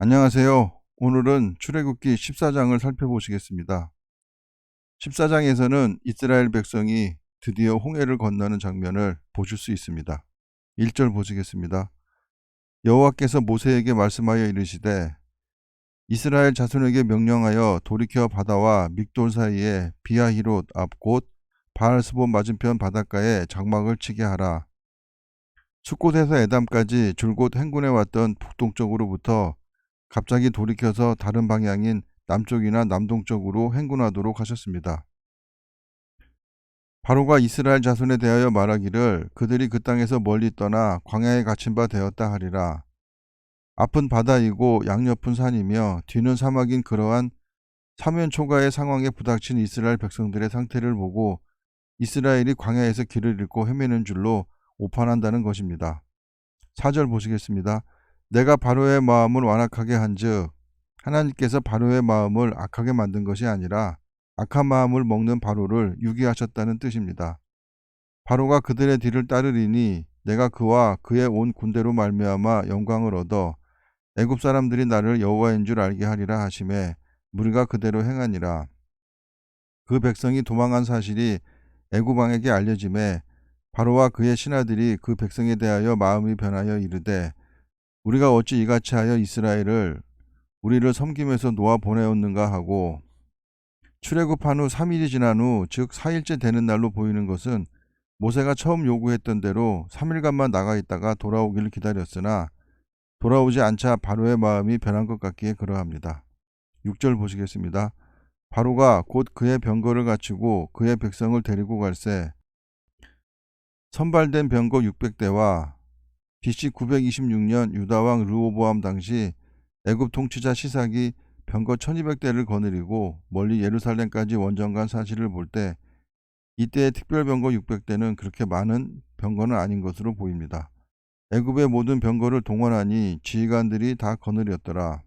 안녕하세요. 오늘은 출애굽기 14장을 살펴보시겠습니다. 14장에서는 이스라엘 백성이 드디어 홍해를 건너는 장면을 보실 수 있습니다. 1절 보시겠습니다. 여호와께서 모세에게 말씀하여 이르시되 이스라엘 자손에게 명령하여 돌이켜 바다와 믹돌 사이에 비하히롯 앞 곧 바알스본 맞은편 바닷가에 장막을 치게 하라. 숫곳에서 에담까지 줄곧 행군해 왔던 북동쪽으로부터 갑자기 돌이켜서 다른 방향인 남쪽이나 남동쪽으로 행군하도록 하셨습니다. 바로가 이스라엘 자손에 대하여 말하기를 그들이 그 땅에서 멀리 떠나 광야에 갇힌 바 되었다 하리라. 앞은 바다이고 양옆은 산이며 뒤는 사막인 그러한 사면초가의 상황에 부닥친 이스라엘 백성들의 상태를 보고 이스라엘이 광야에서 길을 잃고 헤매는 줄로 오판한다는 것입니다. 4절 보시겠습니다. 내가 바로의 마음을 완악하게 한즉 하나님께서 바로의 마음을 악하게 만든 것이 아니라 악한 마음을 먹는 바로를 유기하셨다는 뜻입니다. 바로가 그들의 뒤를 따르리니 내가 그와 그의 온 군대로 말미암아 영광을 얻어 애굽 사람들이 나를 여호와인 줄 알게 하리라 하심에 무리가 그대로 행하니라. 그 백성이 도망한 사실이 애굽 왕에게 알려짐에 바로와 그의 신하들이 그 백성에 대하여 마음이 변하여 이르되 우리가 어찌 이같이 하여 이스라엘을 우리를 섬김에서 놓아 보내었는가 하고 출애굽한 후 3일이 지난 후 즉 4일째 되는 날로 보이는 것은 모세가 처음 요구했던 대로 3일간만 나가 있다가 돌아오기를 기다렸으나 돌아오지 않자 바로의 마음이 변한 것 같기에 그러합니다. 6절 보시겠습니다. 바로가 곧 그의 병거를 갖추고 그의 백성을 데리고 갈새 선발된 병거 600대와 BC 926년 유다왕 르호보암 당시 애굽 통치자 시삭이 병거 1200대를 거느리고 멀리 예루살렘까지 원정간 사실을 볼 때 이때의 특별병거 600대는 그렇게 많은 병거는 아닌 것으로 보입니다. 애굽의 모든 병거를 동원하니 지휘관들이 다 거느렸더라.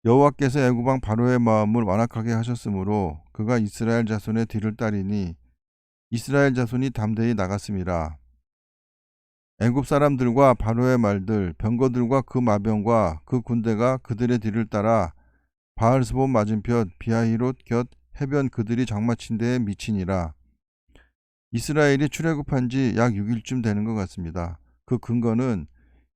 여호와께서 애굽 왕 바로의 마음을 완악하게 하셨으므로 그가 이스라엘 자손의 뒤를 따리니 이스라엘 자손이 담대히 나갔음이라. 애굽 사람들과 바로의 말들, 병거들과 그 마병과 그 군대가 그들의 뒤를 따라 바알스본 맞은편 비하히롯 곁 해변 그들이 장마친 데에 미치니라. 이스라엘이 출애굽한 지 약 6일쯤 되는 것 같습니다. 그 근거는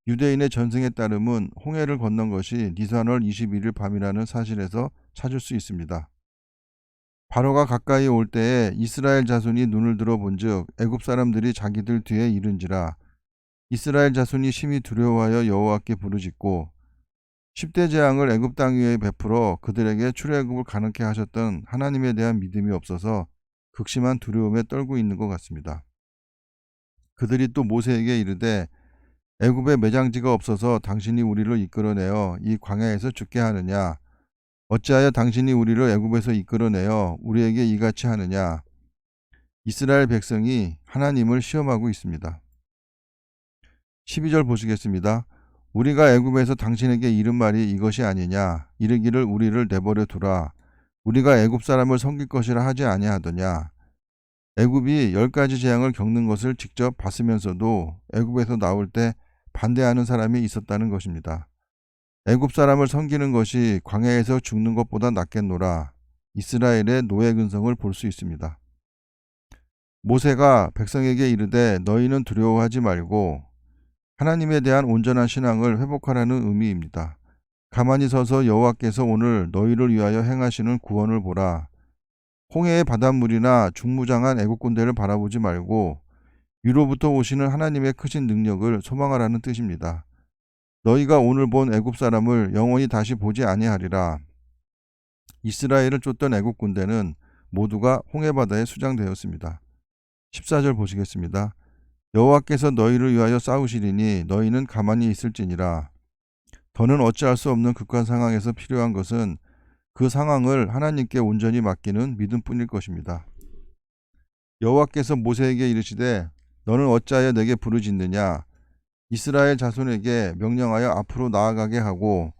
유대인의 전승에 따름은 홍해를 건넌 것이 니산월 21일 밤이라는 사실에서 찾을 수 있습니다. 바로가 가까이 올 때에 이스라엘 자손이 눈을 들어 본즉 애굽 사람들이 자기들 뒤에 이른지라. 이스라엘 자손이 심히 두려워하여 여호와께 부르짖고 10대 재앙을 애굽 땅 위에 베풀어 그들에게 출애굽을 가능케 하셨던 하나님에 대한 믿음이 없어서 극심한 두려움에 떨고 있는 것 같습니다. 그들이 또 모세에게 이르되 애굽에 매장지가 없어서 당신이 우리를 이끌어내어 이 광야에서 죽게 하느냐? 어찌하여 당신이 우리를 애굽에서 이끌어내어 우리에게 이같이 하느냐? 이스라엘 백성이 하나님을 시험하고 있습니다. 12절 보시겠습니다. 우리가 애굽에서 당신에게 이른 말이 이것이 아니냐? 이르기를 우리를 내버려 두라. 우리가 애굽 사람을 섬길 것이라 하지 아니하더냐? 애굽이 10가지 재앙을 겪는 것을 직접 봤으면서도 애굽에서 나올 때 반대하는 사람이 있었다는 것입니다. 애굽 사람을 섬기는 것이 광야에서 죽는 것보다 낫겠노라. 이스라엘의 노예 근성을 볼 수 있습니다. 모세가 백성에게 이르되 너희는 두려워하지 말고 하나님에 대한 온전한 신앙을 회복하라는 의미입니다. 가만히 서서 여호와께서 오늘 너희를 위하여 행하시는 구원을 보라. 홍해의 바닷물이나 중무장한 애국 군대를 바라보지 말고 위로부터 오시는 하나님의 크신 능력을 소망하라는 뜻입니다. 너희가 오늘 본 애굽 사람을 영원히 다시 보지 아니하리라. 이스라엘을 쫓던 애국 군대는 모두가 홍해바다에 수장되었습니다. 14절 보시겠습니다. 여호와께서 너희를 위하여 싸우시리니 너희는 가만히 있을지니라. 더는 어찌할 수 없는 극한 상황에서 필요한 것은 그 상황을 하나님께 온전히 맡기는 믿음뿐일 것입니다. 여호와께서 모세에게 이르시되 너는 어찌하여 내게 부르짖느냐? 이스라엘 자손에게 명령하여 앞으로 나아가게 하고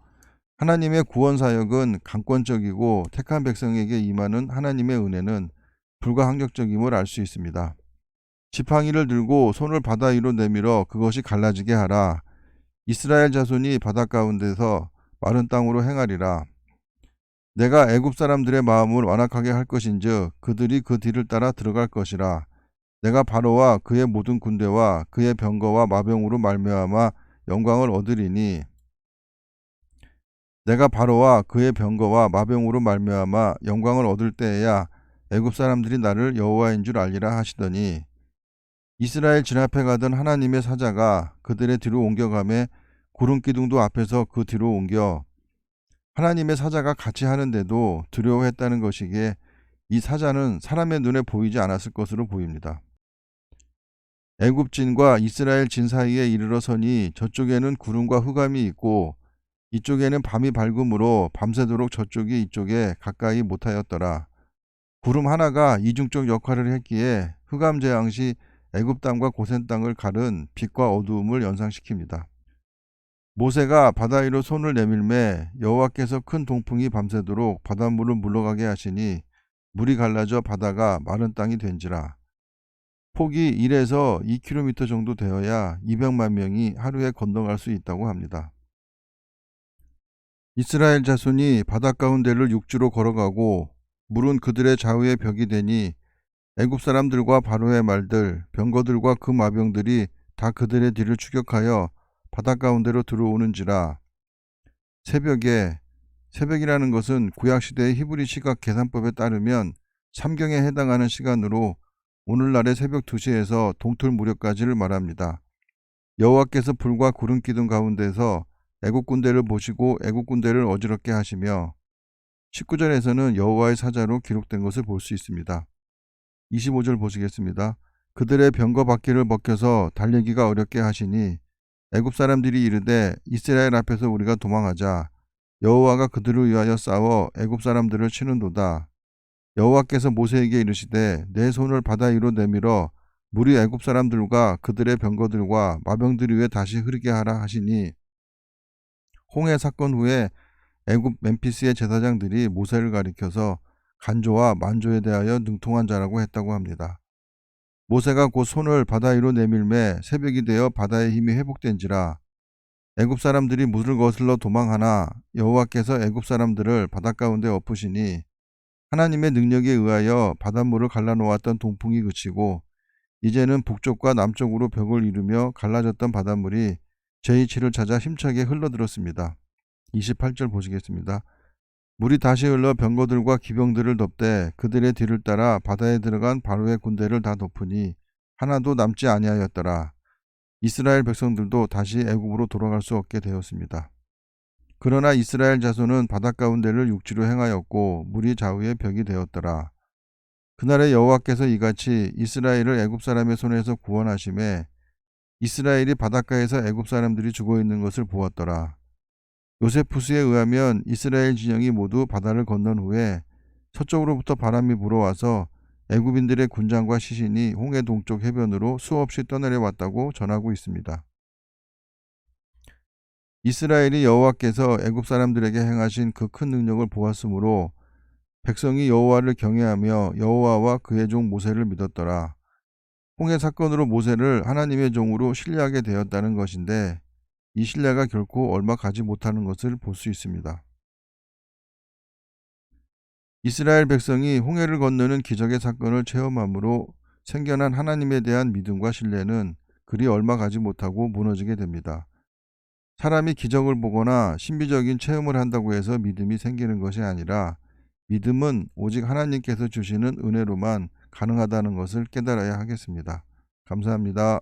하나님의 구원 사역은 강권적이고 택한 백성에게 임하는 하나님의 은혜는 불가항력적임을 알 수 있습니다. 지팡이를 들고 손을 바다 위로 내밀어 그것이 갈라지게 하라. 이스라엘 자손이 바다 가운데서 마른 땅으로 행하리라. 내가 애굽 사람들의 마음을 완악하게 할 것인즉 그들이 그 뒤를 따라 들어갈 것이라. 내가 바로와 그의 모든 군대와 그의 병거와 마병으로 말미암아 영광을 얻으리니 내가 바로와 그의 병거와 마병으로 말미암아 영광을 얻을 때에야 애굽 사람들이 나를 여호와인 줄 알리라 하시더니 이스라엘 진 앞에 가던 하나님의 사자가 그들의 뒤로 옮겨가매 구름 기둥도 앞에서 그 뒤로 옮겨 하나님의 사자가 같이 하는데도 두려워했다는 것이기에 이 사자는 사람의 눈에 보이지 않았을 것으로 보입니다. 애굽진과 이스라엘 진 사이에 이르러 서니 저쪽에는 구름과 흑암이 있고 이쪽에는 밤이 밝음으로 밤새도록 저쪽이 이쪽에 가까이 못하였더라. 구름 하나가 이중적 역할을 했기에 흑암 재앙 시 애굽 땅과 고센 땅을 가른 빛과 어두움을 연상시킵니다. 모세가 바다 위로 손을 내밀매 여호와께서 큰 동풍이 밤새도록 바닷물을 물러가게 하시니 물이 갈라져 바다가 마른 땅이 된지라. 폭이 1에서 2km 정도 되어야 200만 명이 하루에 건너갈 수 있다고 합니다. 이스라엘 자손이 바다 가운데를 육지로 걸어가고 물은 그들의 좌우에 벽이 되니 애굽 사람들과 바로의 말들, 병거들과 그 마병들이 다 그들의 뒤를 추격하여 바다 가운데로 들어오는지라. 새벽이라는 것은 구약시대의 히브리 시각 계산법에 따르면 삼경에 해당하는 시간으로 오늘날의 새벽 2시에서 동틀 무렵까지를 말합니다. 여호와께서 불과 구름 기둥 가운데서 애국 군대를 보시고 애국 군대를 어지럽게 하시며 19절에서는 여호와의 사자로 기록된 것을 볼 수 있습니다. 25절 보시겠습니다. 그들의 병거 바퀴를 벗겨서 달리기가 어렵게 하시니 애굽 사람들이 이르되 이스라엘 앞에서 우리가 도망하자. 여호와가 그들을 위하여 싸워 애굽 사람들을 치는도다. 여호와께서 모세에게 이르시되 내 손을 바다 위로 내밀어 물이 애굽 사람들과 그들의 병거들과 마병들 위에 다시 흐르게 하라 하시니 홍해 사건 후에 애굽 멤피스의 제사장들이 모세를 가리켜서 간조와 만조에 대하여 능통한 자라고 했다고 합니다. 모세가 곧 손을 바다 위로 내밀매 새벽이 되어 바다의 힘이 회복된지라. 애굽 사람들이 물을 거슬러 도망하나 여호와께서 애굽 사람들을 바다 가운데 엎으시니 하나님의 능력에 의하여 바닷물을 갈라놓았던 동풍이 그치고 이제는 북쪽과 남쪽으로 벽을 이루며 갈라졌던 바닷물이 제2치를 찾아 힘차게 흘러들었습니다. 28절 보시겠습니다. 물이 다시 흘러 병거들과 기병들을 덮되 그들의 뒤를 따라 바다에 들어간 바로의 군대를 다 덮으니 하나도 남지 아니하였더라. 이스라엘 백성들도 다시 애굽으로 돌아갈 수 없게 되었습니다. 그러나 이스라엘 자손은 바다 가운데를 육지로 행하였고 물이 좌우에 벽이 되었더라. 그날에 여호와께서 이같이 이스라엘을 애굽 사람의 손에서 구원하심에 이스라엘이 바닷가에서 애굽 사람들이 죽어 있는 것을 보았더라. 요세푸스에 의하면 이스라엘 진영이 모두 바다를 건넌 후에 서쪽으로부터 바람이 불어와서 애굽인들의 군장과 시신이 홍해 동쪽 해변으로 수없이 떠내려왔다고 전하고 있습니다. 이스라엘이 여호와께서 애굽 사람들에게 행하신 그 큰 능력을 보았으므로 백성이 여호와를 경외하며 여호와와 그의 종 모세를 믿었더라. 홍해 사건으로 모세를 하나님의 종으로 신뢰하게 되었다는 것인데 이 신뢰가 결코 얼마 가지 못하는 것을 볼 수 있습니다. 이스라엘 백성이 홍해를 건너는 기적의 사건을 체험함으로 생겨난 하나님에 대한 믿음과 신뢰는 그리 얼마 가지 못하고 무너지게 됩니다. 사람이 기적을 보거나 신비적인 체험을 한다고 해서 믿음이 생기는 것이 아니라 믿음은 오직 하나님께서 주시는 은혜로만 가능하다는 것을 깨달아야 하겠습니다. 감사합니다.